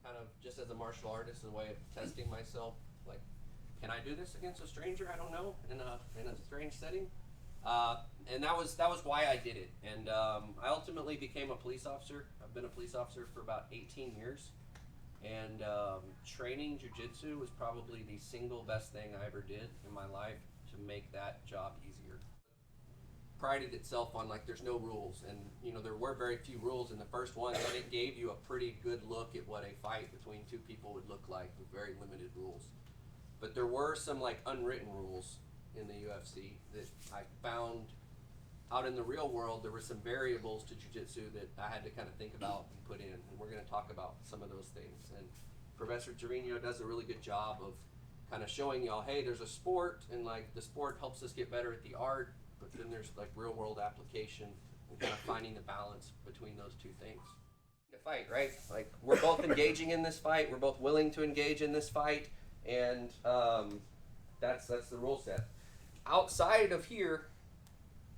kind of just as a martial artist, as a way of testing myself. Like, can I do this against a stranger? I don't know, in a strange setting. And that was why I did it. And I ultimately became a police officer. I've been a police officer for about 18 years. And training jiu-jitsu was probably the single best thing I ever did in my life to make that job easier. Prided itself on like there's no rules, and there were very few rules in the first one, but it gave you a pretty good look at what a fight between two people would look like with very limited rules. But there were some like unwritten rules in the UFC that I found out in the real world. There were some variables to jiu-jitsu that I had to kind of think about and put in, and we're going to talk about some of those things. And Professor Trevino does a really good job of kind of showing y'all, hey, there's a sport, and like the sport helps us get better at the art, but then there's like real world application and kind of finding the balance between those two things. The fight, right? Like we're both engaging in this fight, we're both willing to engage in this fight, and that's the rule set. Outside of here,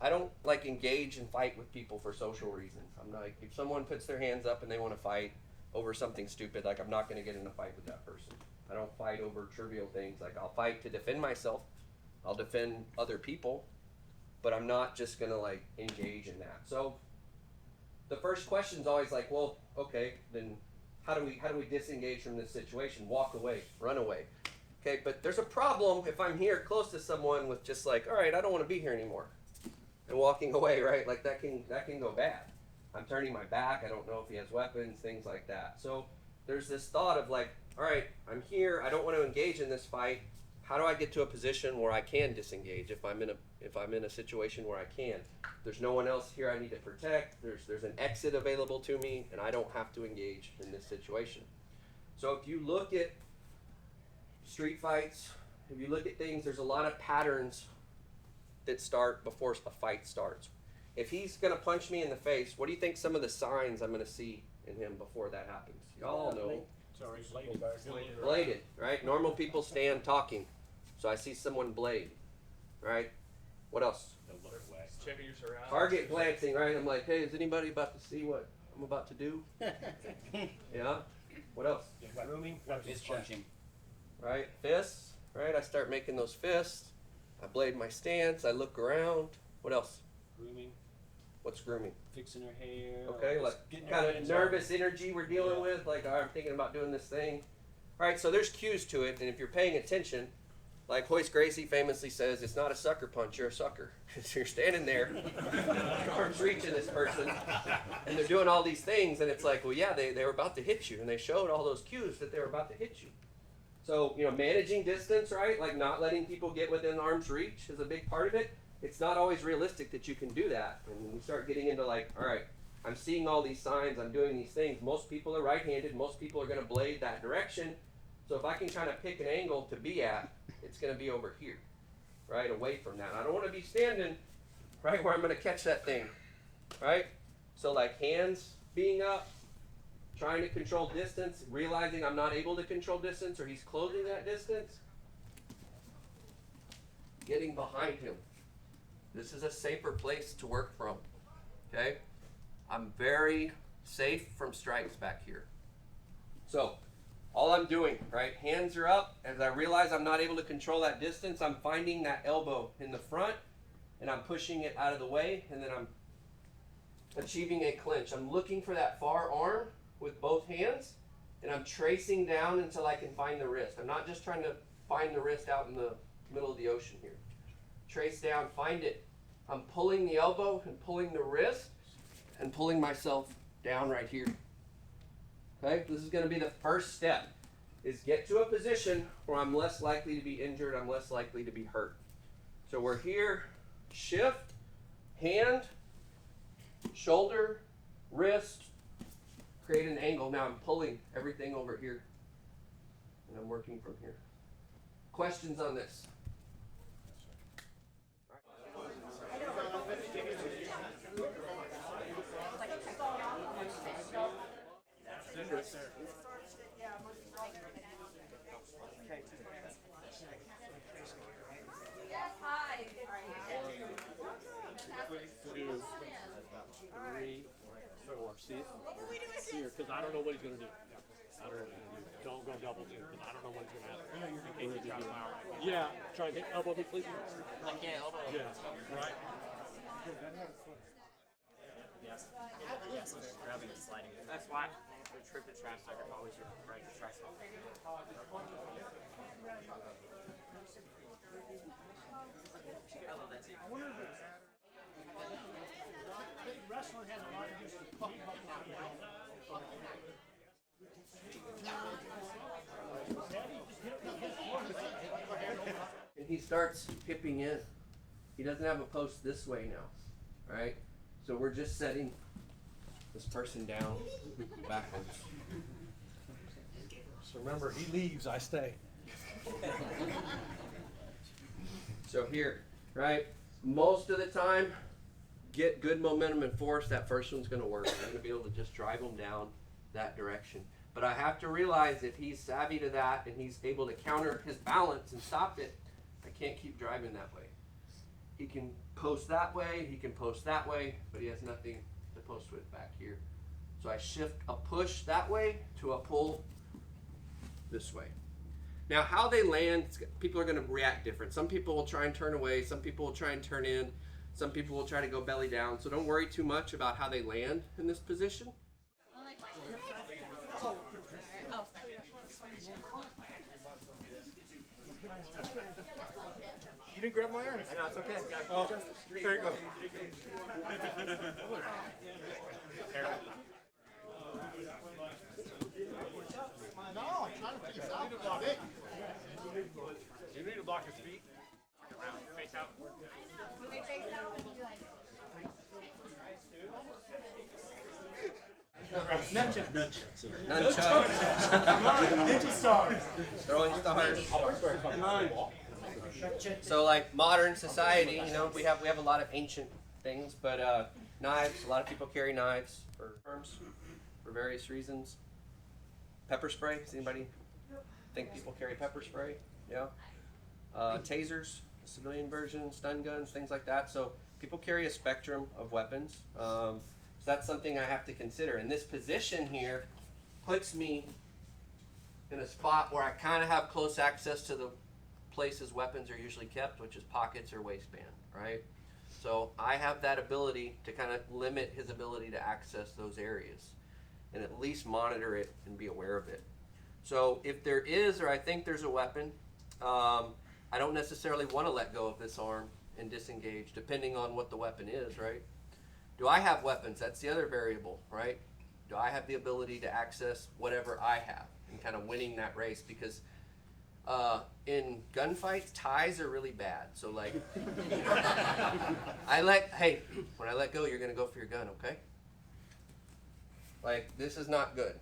I don't like engage and fight with people for social reasons. I'm like, if someone puts their hands up and they want to fight over something stupid, like I'm not going to get in a fight with that person. I don't fight over trivial things. Like I'll fight to defend myself, I'll defend other people, but I'm not just going to like engage in that. So the first question is always like, well, okay, then how do we disengage from this situation? Walk away, run away. Okay, but there's a problem if I'm here close to someone with just like, all right, I don't want to be here anymore, and walking away, right? Like that can go bad. I'm turning my back. I don't know if he has weapons, things like that. So there's this thought of like, all right, I'm here. I don't want to engage in this fight. How do I get to a position where I can disengage if I'm in a situation where I can? There's no one else here I need to protect. There's an exit available to me, and I don't have to engage in this situation. So if you look at street fights, if you look at things, there's a lot of patterns that start before a fight starts. If he's going to punch me in the face, what do you think some of the signs I'm going to see in him before that happens? Y'all know. Sorry, Bladed, right? Normal people stand talking. So I see someone blade, right? What else? Checking your surroundings. Target glancing, right? I'm like, hey, is anybody about to see what I'm about to do? Yeah? What else? Grooming. Fist punching. Right? Fists, right? I start making those fists. I blade my stance. I look around. What else? Grooming. What's grooming? Fixing her hair. Okay, like kind of nervous energy we're dealing with. Like, I'm thinking about doing this thing. All right, so there's cues to it, and if you're paying attention, like Hoist Gracie famously says, it's not a sucker punch, you're a sucker. So you're standing there, arms reaching this person, and they're doing all these things, and it's like, well, yeah, they were about to hit you, and they showed all those cues that they were about to hit you. So, managing distance, right? Like not letting people get within arm's reach is a big part of it. It's not always realistic that you can do that. And when we start getting into like, all right, I'm seeing all these signs, I'm doing these things. Most people are right-handed. Most people are going to blade that direction. So if I can kind of pick an angle to be at, it's going to be over here, right, away from that. I don't want to be standing right where I'm going to catch that thing, right? So like hands being up, trying to control distance, realizing I'm not able to control distance or he's closing that distance, getting behind him. This is a safer place to work from, okay? I'm very safe from strikes back here. So all I'm doing, right, hands are up. As I realize I'm not able to control that distance, I'm finding that elbow in the front and I'm pushing it out of the way, and then I'm achieving a clinch. I'm looking for that far arm with both hands, and I'm tracing down until I can find the wrist. I'm not just trying to find the wrist out in the middle of the ocean here. Trace down, find it. I'm pulling the elbow and pulling the wrist and pulling myself down right here. Okay, this is going to be the first step, is get to a position where I'm less likely to be injured, I'm less likely to be hurt. So we're here, shift, hand, shoulder, wrist, create an angle. Now I'm pulling everything over here, and I'm working from here. Questions on this? See here, because I don't know what he's going to do. Don't go double team because I don't know what's going to happen. In case you try to power. Yeah, try and hit elbow me, please. I can't elbow. Yeah, right. Yes. Yes, grabbing and sliding. That's why the trip to trap sucker always right to try something. I love that too. Wrestling has a lot of use of And he starts hipping in. He doesn't have a post this way now, right? So we're just setting this person down backwards. So remember, he leaves, I stay. So here, right? Most of the time, get good momentum and force. That first one's going to work. I'm going to be able to just drive him down that direction. But I have to realize if he's savvy to that and he's able to counter his balance and stop it, I can't keep driving that way. He can post that way, he can post that way, but he has nothing to post with back here. So I shift a push that way to a pull this way. Now how they land, people are going to react different. Some people will try and turn away, some people will try and turn in, some people will try to go belly down. So don't worry too much about how they land in this position. You didn't grab my iron. I know, it's okay. Oh, there you go. No, I'm trying to figure out. You need to block his feet. Face out. Nunchuck. Ninja stars. Throwing stars. So like modern society, you know, we have a lot of ancient things, but knives, a lot of people carry knives for arms for various reasons. Pepper spray, does anybody think people carry pepper spray? Yeah. Tasers, civilian version, stun guns, things like that. So people carry a spectrum of weapons. So that's something I have to consider. And this position here puts me in a spot where I kind of have close access to the places weapons are usually kept, which is pockets or waistband, right? So I have that ability to kind of limit his ability to access those areas and at least monitor it and be aware of it. So if there is, or I think there's a weapon, I don't necessarily want to let go of this arm and disengage, depending on what the weapon is, right? Do I have weapons? That's the other variable, right? Do I have the ability to access whatever I have and kind of winning that race? Because in gunfights, ties are really bad. So like, when I let go, you're gonna go for your gun, okay? Like, this is not good.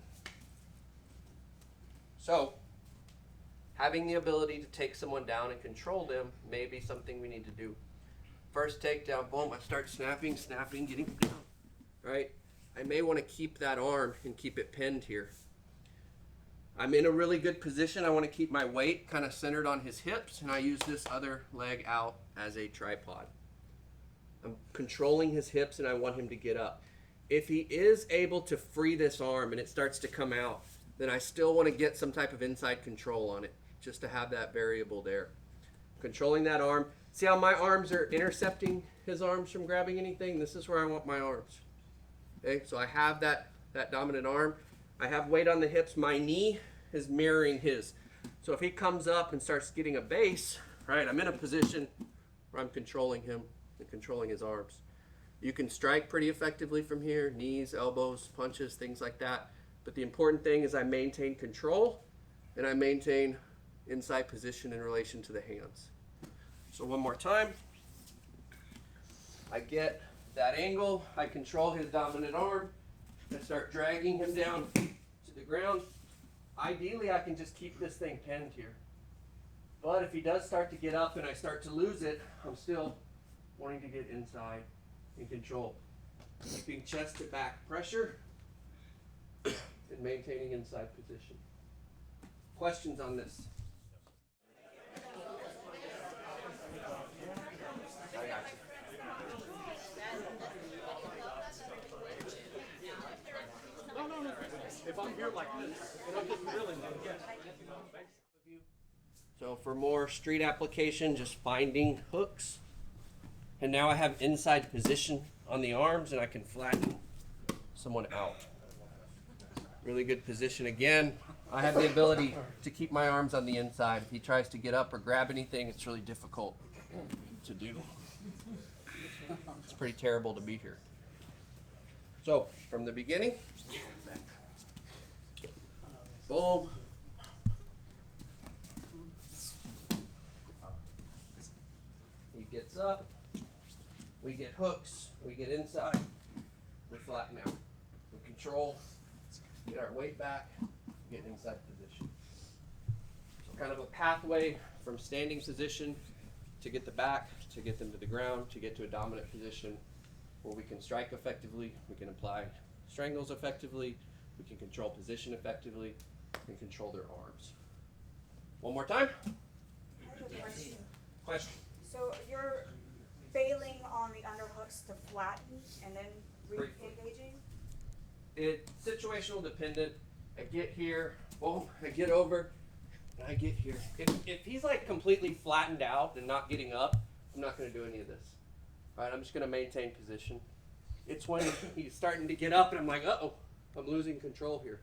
So, having the ability to take someone down and control them may be something we need to do. First takedown, boom, I start snapping, getting down, right? I may want to keep that arm and keep it pinned here. I'm in a really good position. I want to keep my weight kind of centered on his hips, and I use this other leg out as a tripod. I'm controlling his hips, and I want him to get up. If he is able to free this arm and it starts to come out, then I still want to get some type of inside control on it, just to have that variable there. Controlling that arm. See how my arms are intercepting his arms from grabbing anything? This is where I want my arms. Okay, so I have that dominant arm. I have weight on the hips. My knee is mirroring his. So if he comes up and starts getting a base, right, I'm in a position where I'm controlling him and controlling his arms. You can strike pretty effectively from here, knees, elbows, punches, things like that. But the important thing is I maintain control and I maintain inside position in relation to the hands. So one more time. I get that angle, I control his dominant arm, I start dragging him down to the ground. Ideally, I can just keep this thing pinned here. But if he does start to get up and I start to lose it, I'm still wanting to get inside and control. Keeping chest to back pressure and maintaining inside position. Questions on this? I got you. If I'm here like this, and I'm just really So for more street application, just finding hooks. And now I have inside position on the arms and I can flatten someone out. Really good position again. I have the ability to keep my arms on the inside. If he tries to get up or grab anything, it's really difficult to do. It's pretty terrible to be here. So from the beginning, boom. He gets up, we get hooks, we get inside, we flatten out. We control, get our weight back, get inside position. So kind of a pathway from standing position to get the back, to get them to the ground, to get to a dominant position where we can strike effectively, we can apply strangles effectively, we can control position effectively, and control their arms. One more time. I have a question. Question. So you're bailing on the underhooks to flatten and then re-engaging? It's situational dependent. I get here, boom, I get over, and I get here. If he's like completely flattened out and not getting up, I'm not going to do any of this. All right, I'm just going to maintain position. It's when he's starting to get up and I'm like, uh-oh, I'm losing control here.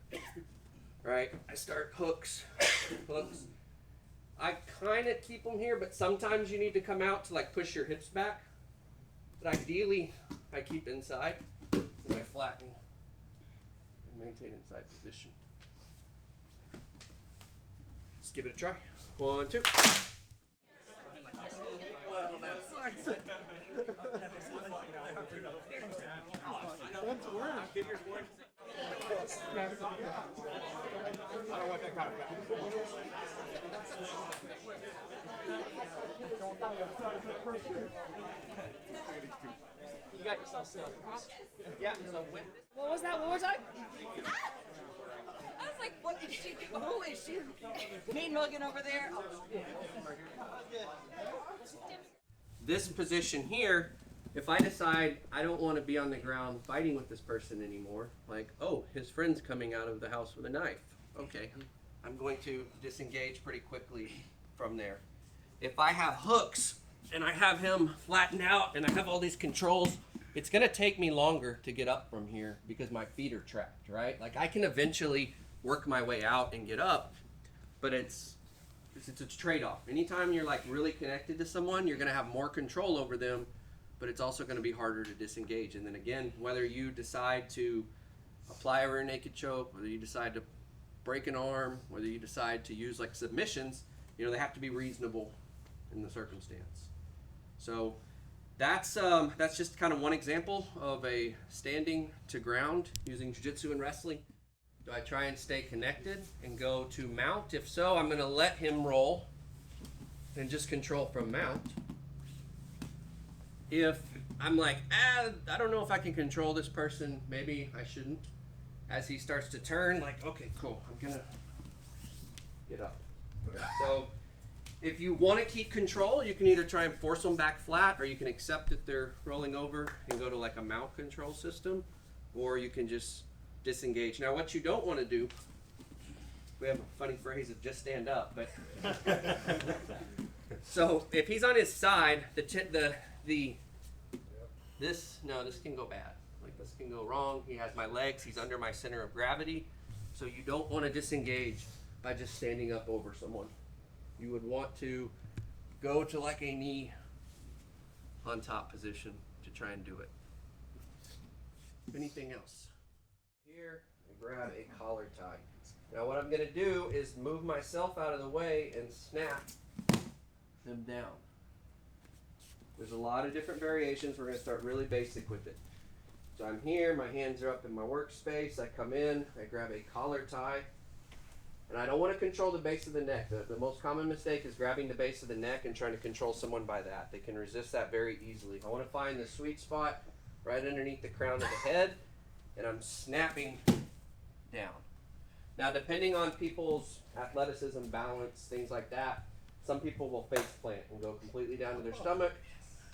All right, I start hooks. I kind of keep them here, but sometimes you need to come out to like push your hips back. But ideally, I keep inside and I flatten and maintain inside position. Let's give it a try. 1, 2. I don't want that kind of You got yourself set. Yeah, so with this. What was that? One more time? I was like, what is she? Who is she? Mean mugging over there? Oh. This position here, if I decide I don't want to be on the ground fighting with this person anymore, like, oh, his friend's coming out of the house with a knife. Okay, I'm going to disengage pretty quickly from there. If I have hooks and I have him flattened out and I have all these controls, it's going to take me longer to get up from here because my feet are trapped, right? Like I can eventually work my way out and get up, but it's a trade-off. Anytime you're like really connected to someone, you're going to have more control over them, but it's also going to be harder to disengage. And then again, whether you decide to apply a rear naked choke, whether you decide to break an arm, whether you decide to use like submissions, you know, they have to be reasonable in the circumstance. So that's just kind of one example of a standing to ground using jiu-jitsu and wrestling. Do I try and stay connected and go to mount? If so, I'm going to let him roll and just control from mount. If I'm like, I don't know if I can control this person, maybe I shouldn't. As he starts to turn, like, okay, cool, I'm going to get up. So if you want to keep control, you can either try and force them back flat, or you can accept that they're rolling over and go to like a mount control system, or you can just disengage. Now, what you don't want to do, we have a funny phrase of just stand up, but so if he's on his side, this can go bad. Like this can go wrong. He has my legs. He's under my center of gravity. So you don't want to disengage by just standing up over someone. You would want to go to like a knee on top position to try and do it. Anything else? Here, I grab a collar tie. Now what I'm going to do is move myself out of the way and snap them down. There's a lot of different variations. We're going to start really basic with it. So I'm here, my hands are up in my workspace. I come in, I grab a collar tie. And I don't want to control the base of the neck. The most common mistake is grabbing the base of the neck and trying to control someone by that. They can resist that very easily. I want to find the sweet spot right underneath the crown of the head, and I'm snapping down. Now, depending on people's athleticism, balance, things like that, some people will face plant and go completely down to their stomach.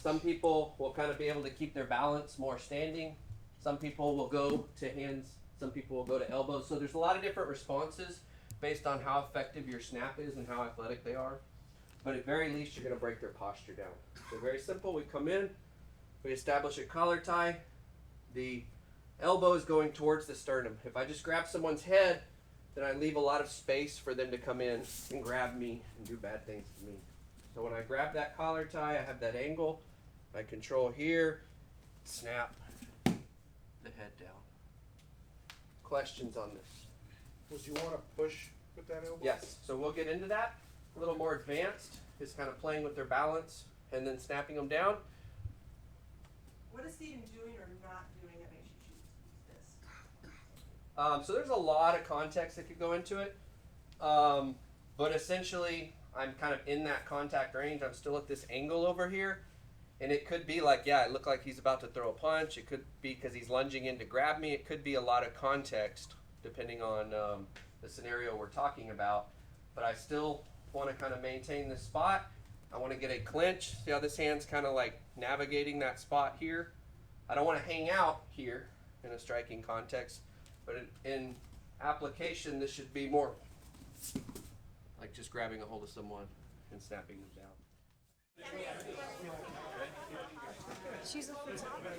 Some people will kind of be able to keep their balance more standing. Some people will go to hands Some people will go to elbows. So there's a lot of different responses based on how effective your snap is and how athletic they are. But at very least, you're going to break their posture down. So very simple. We come in, we establish a collar tie. The elbow is going towards the sternum. If I just grab someone's head, then I leave a lot of space for them to come in and grab me and do bad things to me. So when I grab that collar tie, I have that angle. I control here, snap the head down. Questions on this? Was you want to push with that elbow? Yes, so we'll get into that. A little more advanced is kind of playing with their balance and then snapping them down. What is Steven doing or not doing that makes you choose this? So there's a lot of context that could go into it. But essentially, I'm kind of in that contact range. I'm still at this angle over here. And it could be like, yeah, it looked like he's about to throw a punch. It could be because he's lunging in to grab me. It could be a lot of context depending on the scenario we're talking about. But I still want to kind of maintain this spot. I want to get a clinch. See how this hand's kind of like navigating that spot here? I don't want to hang out here in a striking context. But in application, this should be more like just grabbing a hold of someone and snapping them down. She's a photographer.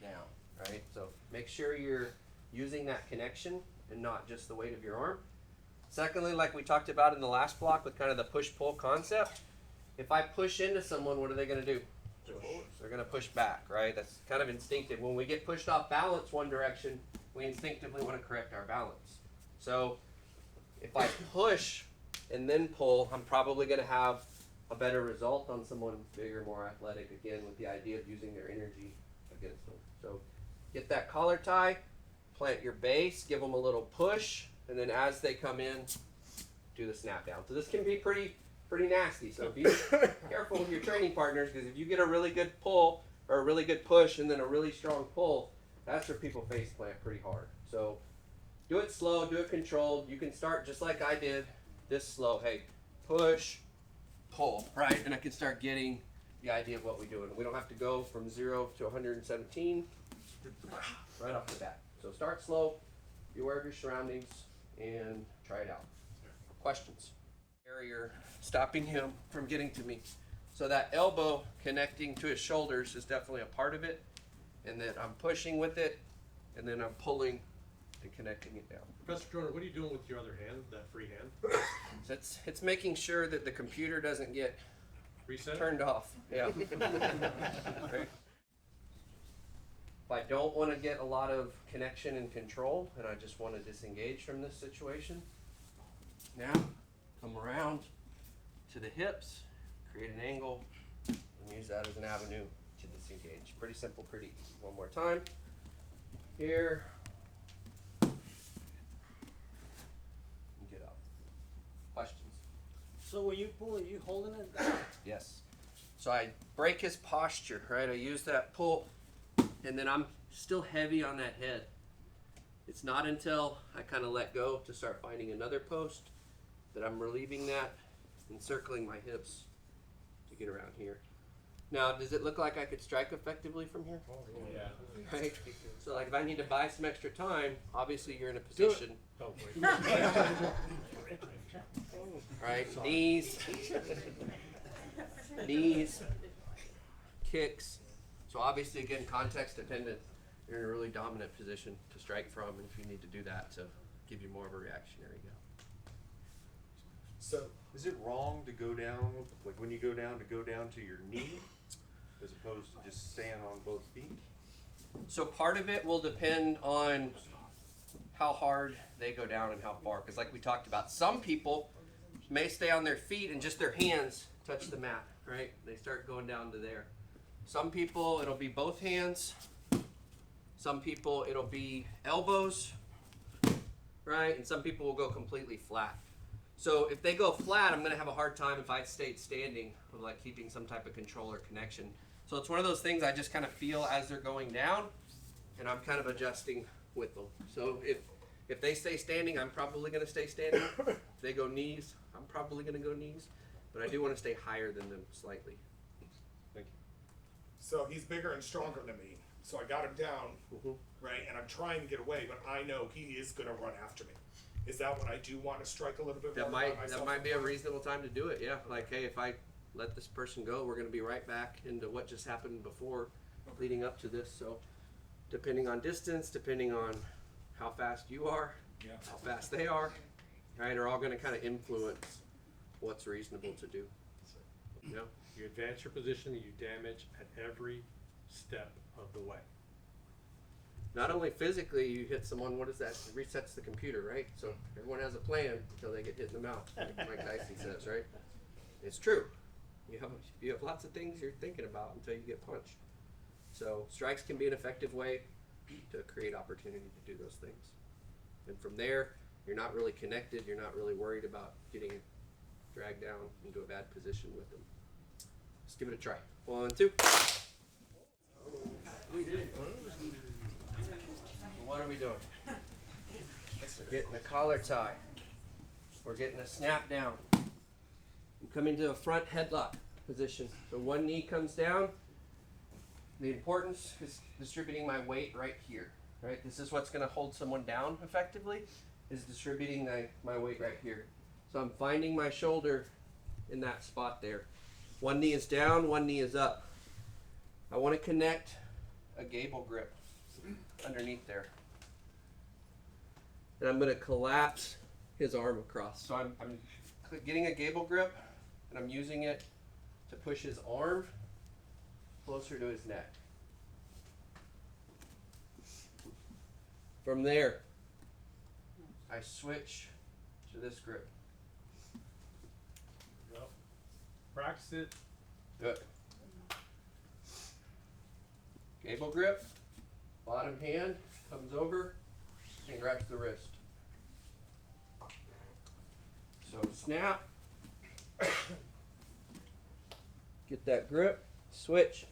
Down, right? So make sure you're using that connection and not just the weight of your arm. Secondly, like we talked about in the last block with kind of the push-pull concept, if I push into someone, what are they going to do? They're going to push back, right? That's kind of instinctive. When we get pushed off balance one direction, we instinctively want to correct our balance. So if I push and then pull, I'm probably going to have a better result on someone bigger, more athletic, again, with the idea of using their energy against them. So get that collar tie, plant your base, give them a little push, and then as they come in, do the snap down. So this can be pretty nasty. So be careful with your training partners, because if you get a really good pull or a really good push and then a really strong pull, that's where people face plant pretty hard. So do it slow, do it controlled. You can start just like I did, this slow. Hey, push, pull, right? And I can start getting the idea of what we do. And we don't have to go from 0 to 117 right off the bat. So start slow, be aware of your surroundings, and try it out. Questions? Barrier stopping him from getting to me. So that elbow connecting to his shoulders is definitely a part of it. And then I'm pushing with it, and then I'm pulling and connecting it down. Professor Joyner, what are you doing with your other hand, that free hand? So it's making sure that the computer doesn't get Reset? turned off. Yeah. Right. If I don't want to get a lot of connection and control, and I just want to disengage from this situation, now come around to the hips, create an angle, and use that as an avenue to disengage. Pretty simple, pretty easy. One more time. Here. And get up. Questions? So when you pull it, you holding it down? Yes. So I break his posture, right? I use that pull, and then I'm still heavy on that head. It's not until I kind of let go to start finding another post that I'm relieving that and circling my hips to get around here. Now, does it look like I could strike effectively from here? Oh, yeah. Right? So like if I need to buy some extra time, obviously you're in a position. Right? Knees. Knees. Kicks. So obviously, again, context dependent. You're in a really dominant position to strike from, and if you need to do that to give you more of a reactionary go. So, is it wrong to go down, like when you go down to your knee, as opposed to just staying on both feet? So part of it will depend on how hard they go down and how far. Because like we talked about, some people may stay on their feet and just their hands touch the mat, right? They start going down to there. Some people, it'll be both hands. Some people it'll be elbows, right? And some people will go completely flat. So if they go flat, I'm gonna have a hard time if I stayed standing with like keeping some type of control or connection. So it's one of those things I just kind of feel as they're going down, and I'm kind of adjusting with them. So if they stay standing, I'm probably gonna stay standing. If they go knees, I'm probably gonna go knees. But I do want to stay higher than them slightly. Thank you. So he's bigger and stronger than me. So I got him down, right? And I'm trying to get away, but I know he is going to run after me. Is that when I do want to strike a little bit more? That might be a reasonable time to do it. Yeah, like hey, if I let this person go, we're going to be right back into what just happened before, leading up to this. So, depending on distance, depending on how fast you are, how fast they are, right, are all going to kind of influence what's reasonable to do. You know? You advance your position, you damage at every step of the way. Not only physically, you hit someone, what is that? It resets the computer, right? So everyone has a plan until they get hit in the mouth, like Mike Tyson says, right? It's true. You have lots of things you're thinking about until you get punched. So strikes can be an effective way to create opportunity to do those things. And from there, you're not really connected. You're not really worried about getting dragged down into a bad position with them. Let's give it a try. 1, 2. What are we doing? We're getting a collar tie. We're getting a snap down. I'm coming to a front headlock position. So one knee comes down. The importance is distributing my weight right here. Right? This is what's going to hold someone down effectively, is distributing my weight right here. So I'm finding my shoulder in that spot there. One knee is down, one knee is up. I want to connect a gable grip underneath there. And I'm going to collapse his arm across. So I'm getting a gable grip, and I'm using it to push his arm closer to his neck. From there, I switch to this grip. Yep. Practice it. Good. Gable grip, bottom hand comes over and grabs the wrist. So snap, get that grip, switch,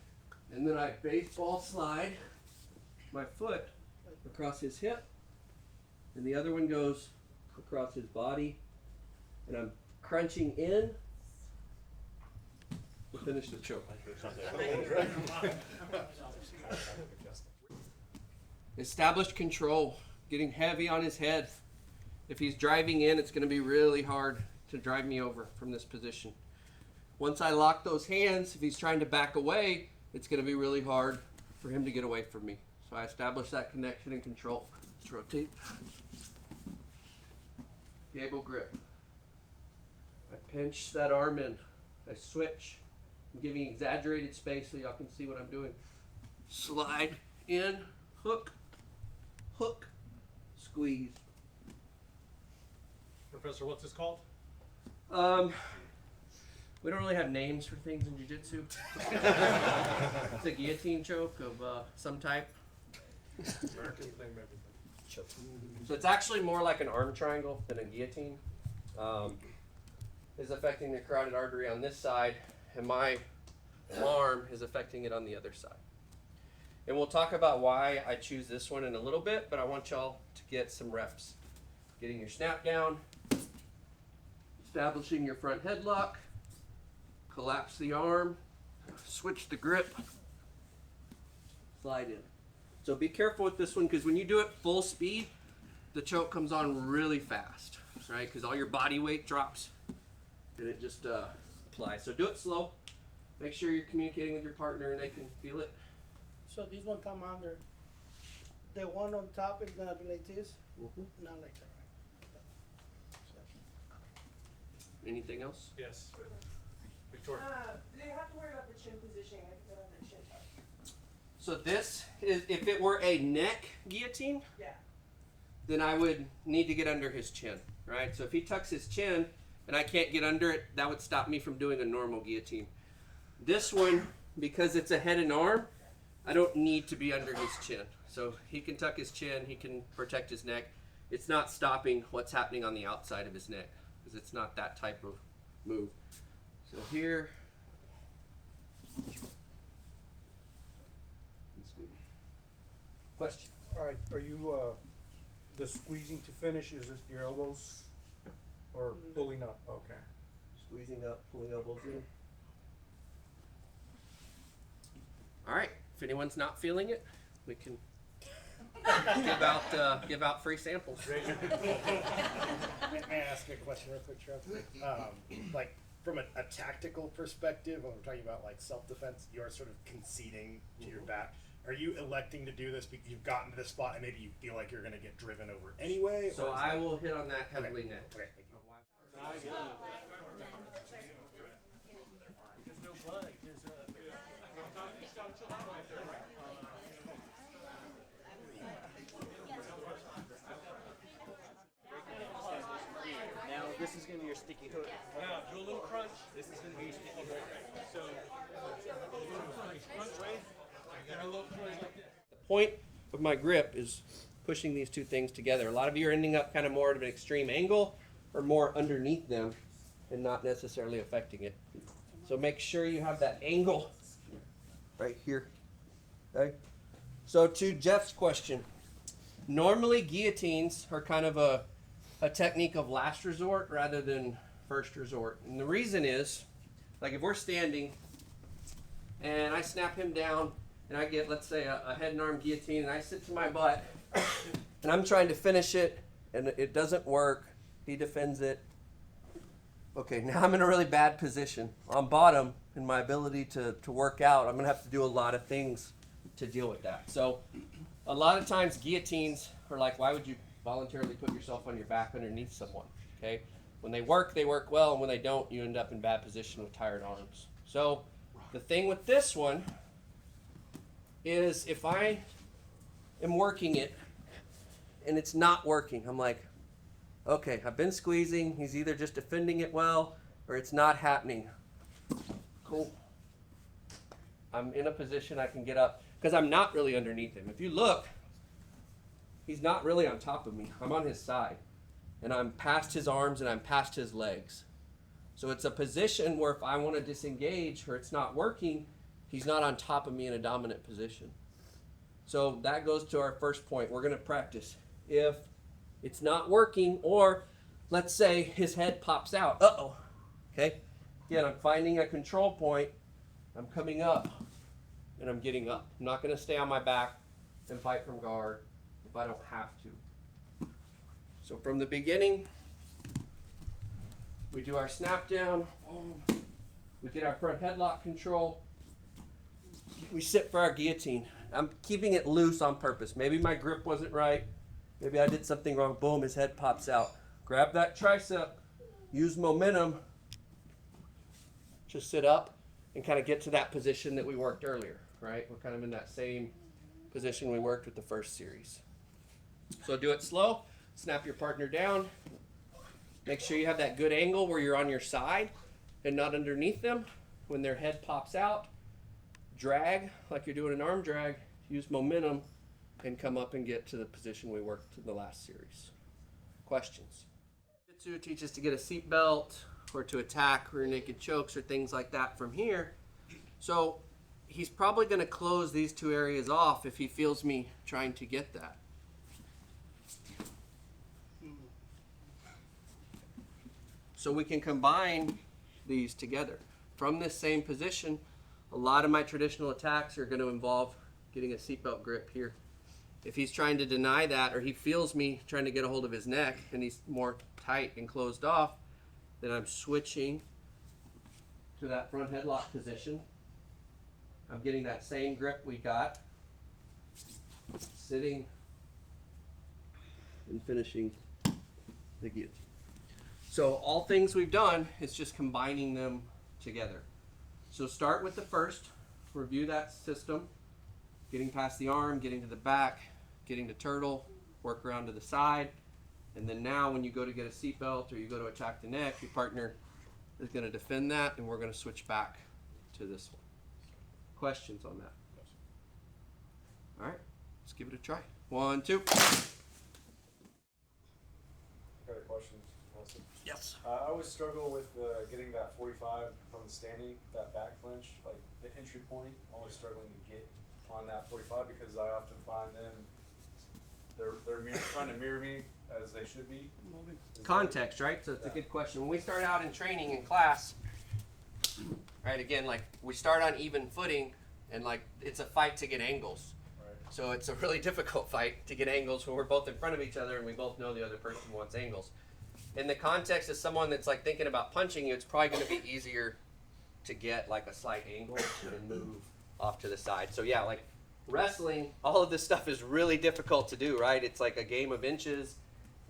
and then I baseball slide my foot across his hip, and the other one goes across his body, and I'm crunching in to finish the choke. Established control, getting heavy on his head. If he's driving in, it's going to be really hard to drive me over from this position. Once I lock those hands, if he's trying to back away, it's going to be really hard for him to get away from me. So I establish that connection and control. Let's rotate. Gable grip. I pinch that arm in. I switch. I'm giving exaggerated space so y'all can see what I'm doing. Slide in, hook, hook, squeeze. Professor, what's this called? We don't really have names for things in Jiu-Jitsu. It's a guillotine choke of some type. American thing, maybe. So it's actually more like an arm triangle than a guillotine. Is affecting the carotid artery on this side, and my arm is affecting it on the other side. And we'll talk about why I choose this one in a little bit, but I want y'all to get some reps. Getting your snap down, establishing your front headlock, collapse the arm, switch the grip, slide in. So be careful with this one, because when you do it full speed, the choke comes on really fast, right? Because all your body weight drops and it just applies. So do it slow. Make sure you're communicating with your partner and they can feel it. So this one come under. The one on top is gonna be like this, not like that, right? Anything else? Yes. Victoria. Do they have to worry about the chin positioning? I think on the chin tuck. So this is, if it were a neck guillotine, Yeah. then I would need to get under his chin, right? So if he tucks his chin and I can't get under it, that would stop me from doing a normal guillotine. This one, because it's a head and arm, I don't need to be under his chin. So he can tuck his chin, he can protect his neck. It's not stopping what's happening on the outside of his neck, because it's not that type of move. So here, question. All right, are you, the squeezing to finish, is it your elbows or pulling up? Okay. Squeezing up, pulling elbows in. All right, if anyone's not feeling it, we can give out free samples. May I ask a question real quick, Trev? Like, from a tactical perspective, when we're talking about like self-defense, you're sort of conceding to your back. Are you electing to do this because you've gotten to this spot and maybe you feel like you're going to get driven over anyway? So or is I that- will hit on that heavily next. Okay, thank you. Now this is gonna be your sticky hook. Now, do a little crunch. This is going to be your sticky hook. So, a little crunch, right? You got a little crunch like this. The point of my grip is pushing these two things together. A lot of you are ending up kind of more at an extreme angle or more underneath them and not necessarily affecting it. So make sure you have that angle right here. Okay? So to Jeff's question, normally guillotines are kind of a technique of last resort rather than first resort. And the reason is, like if we're standing and I snap him down and I get, let's say, a head and arm guillotine and I sit to my butt and I'm trying to finish it and it doesn't work, he defends it. Okay, now I'm in a really bad position. On bottom, in my ability to work out, I'm gonna have to do a lot of things to deal with that. So a lot of times guillotines are like, why would you voluntarily put yourself on your back underneath someone? Okay, when they work well, and when they don't, you end up in bad position with tired arms. So the thing with this one is if I am working it and it's not working, I'm like, okay, I've been squeezing, he's either just defending it well or it's not happening. Cool. I'm in a position I can get up because I'm not really underneath him. If you look, he's not really on top of me. I'm on his side. And I'm past his arms and I'm past his legs. So it's a position where if I want to disengage or it's not working, he's not on top of me in a dominant position. So that goes to our first point. We're going to practice. If it's not working, or let's say his head pops out. Uh-oh. Okay? Again, I'm finding a control point. I'm coming up and I'm getting up. I'm not going to stay on my back and fight from guard if I don't have to. So from the beginning, we do our snap down. We get our front headlock control. We sit for our guillotine. I'm keeping it loose on purpose. Maybe my grip wasn't right. Maybe I did something wrong. Boom, his head pops out. Grab that tricep. Use momentum. Just sit up and kind of get to that position that we worked earlier, right? We're kind of in that same position we worked with the first series. So do it slow. Snap your partner down. Make sure you have that good angle where you're on your side and not underneath them. When their head pops out, drag like you're doing an arm drag. Use momentum and come up and get to the position we worked in the last series. Questions? Jiu-Jitsu teaches to get a seat belt or to attack rear naked chokes or things like that from here. So he's probably going to close these two areas off if he feels me trying to get that. So we can combine these together. From this same position, a lot of my traditional attacks are going to involve getting a seatbelt grip here. If he's trying to deny that, or he feels me trying to get a hold of his neck and he's more tight and closed off, then I'm switching to that front headlock position. I'm getting that same grip we got, sitting and finishing the guillotine. So all things we've done is just combining them together. So start with the first, review that system, getting past the arm, getting to the back, getting to turtle, work around to the side, and then now when you go to get a seatbelt or you go to attack the neck, your partner is going to defend that, and we're going to switch back to this one. Questions on that? All right, let's give it a try. 1, 2. Got a question, Nelson. Yes. I always struggle with getting that 45 from the standing, that back clinch, like the entry point. I'm always struggling to get on that 45 because I often find them, they're trying to mirror me as they should be. Context, right? So it's a good question. When we start out in training in class, right, again, like we start on even footing and like it's a fight to get angles. Right. So it's a really difficult fight to get angles when we're both in front of each other and we both know the other person wants angles. In the context of someone that's like thinking about punching you, it's probably going to be easier to get like a slight angle and move off to the side. So yeah, like wrestling, all of this stuff is really difficult to do, right? It's like a game of inches.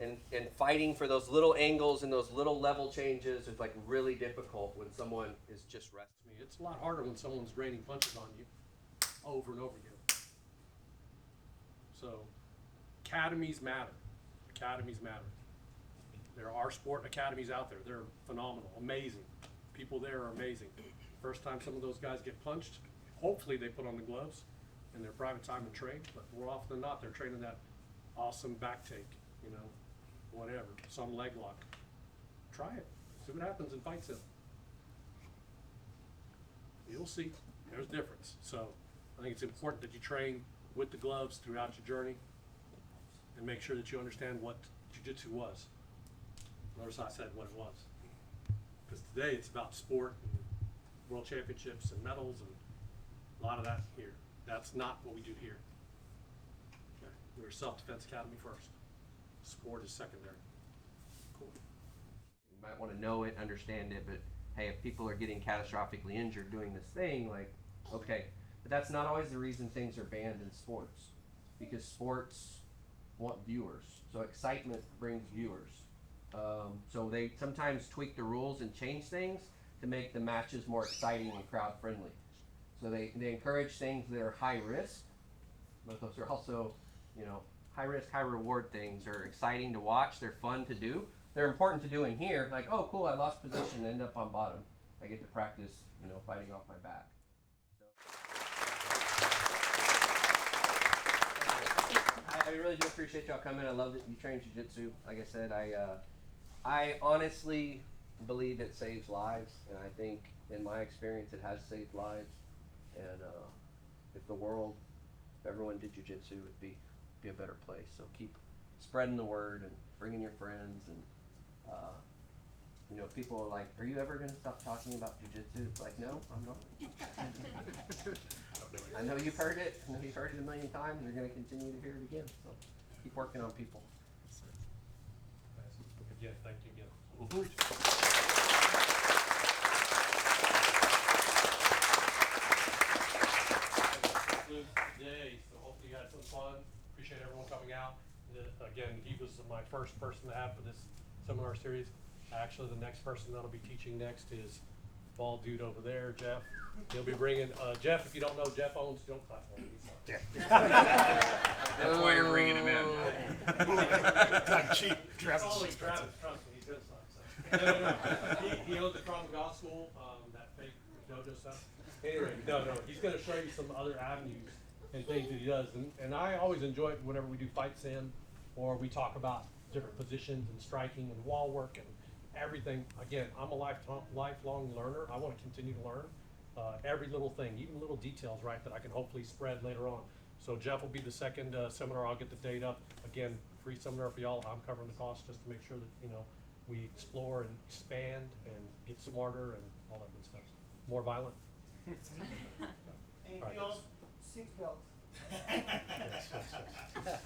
And fighting for those little angles and those little level changes is like really difficult when someone is just wrestling. It's a lot harder when someone's raining punches on you over and over again. So academies matter. Academies matter. There are sport academies out there. They're phenomenal, amazing. People there are amazing. First time some of those guys get punched, hopefully they put on the gloves in their private time and train, but more often than not, they're training that awesome back take, you know, whatever, some leg lock. Try it. See what happens in fight sim. You'll see. There's a difference. So I think it's important that you train with the gloves throughout your journey and make sure that you understand what Jiu-Jitsu was. Notice I said what it was. Because today it's about sport and world championships and medals and a lot of that here. That's not what we do here. Okay. We're a self-defense academy first. Sport is secondary. Cool. You might want to know it, understand it, but hey, if people are getting catastrophically injured doing this thing, like, okay. But that's not always the reason things are banned in sports. Because sports want viewers. So excitement brings viewers. So they sometimes tweak the rules and change things to make the matches more exciting and crowd friendly. So they encourage things that are high risk, but those are also, you know, high risk, high reward things are exciting to watch. They're fun to do. They're important to do in here. Like, oh, cool, I lost position and end up on bottom. I get to practice, you know, fighting off my back. So, I really do appreciate y'all coming. I love that you train Jiu-Jitsu. Like I said, I honestly believe it saves lives, and I think in my experience it has saved lives. And if the world, if everyone did Jiu-Jitsu, it would be a better place. So keep spreading the word and bringing your friends. And you know, people are like, "Are you ever going to stop talking about Jiu-Jitsu?" It's like, no, I'm not. I know you've heard it. I know you've heard it a million times. You're going to continue to hear it again. So keep working on people. Again, thank you again. Today, so hopefully you had some fun. Appreciate everyone coming out. Again, he was my first person to have for this seminar series. Actually, the next person that'll be teaching next is bald dude over there, Jeff. He'll be bringing Jeff. If you don't know, Jeff owns Don't Clap for me. That's why you're bringing him in. Cheap. Travis, trust me, he's good stuff. He owns the Krav Maga school, that fake dojo stuff. Anyway, no, he's going to show you some other avenues and things that he does. And I always enjoy it whenever we do fight sim or we talk about different positions and striking and wall work and everything. Again, I'm a lifelong learner. I want to continue to learn every little thing, even little details, right, that I can hopefully spread later on. So Jeff will be the second seminar. I'll get the date up. Again, free seminar for y'all. I'm covering the cost just to make sure that, you know, we explore and expand and get smarter and all that good stuff. More violent. And Right. he owns 6 belts.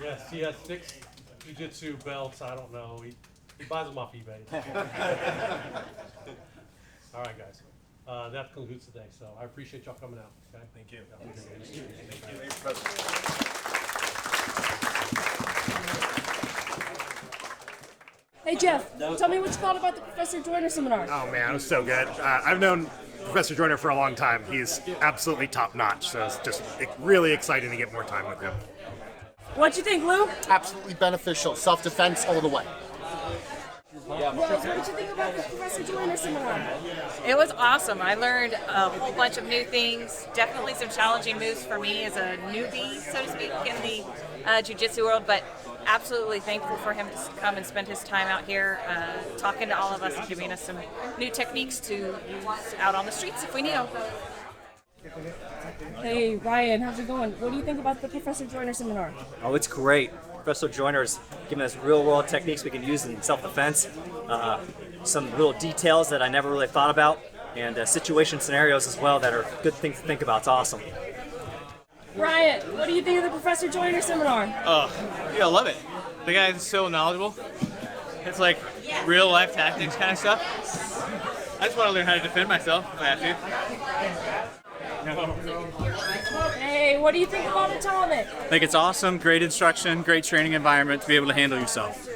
Yes, he has 6 Jiu-Jitsu belts. I don't know. He buys them off eBay. All right, guys. That concludes today. So I appreciate y'all coming out. Okay? Thank you. Hey Jeff, tell me what you thought about the Professor Joyner seminar. Oh man, it was so good. I've known Professor Joyner for a long time. He's absolutely top notch, so it's just really exciting to get more time with him. What'd you think, Lou? Absolutely beneficial. Self-defense all the way. Rose, what did you think about the Professor Joyner seminar? It was awesome. I learned a whole bunch of new things. Definitely some challenging moves for me as a newbie, so to speak, in the Jiu-Jitsu world, but absolutely thankful for him to come and spend his time out here talking to all of us and giving us some new techniques to use out on the streets if we need them. Hey, Ryan, how's it going? What do you think about the Professor Joyner seminar? Oh, it's great. Professor Joyner's giving us real-world techniques we can use in self-defense, some little details that I never really thought about, and situation scenarios as well that are good things to think about. It's awesome. Ryan, what do you think of the Professor Joyner seminar? Oh, yeah, I love it. The guy's so knowledgeable. It's like real-life tactics kind of stuff. I just want to learn how to defend myself if I have to. Hey, what do you think about atomic? I think it's awesome, great instruction, great training environment to be able to handle yourself.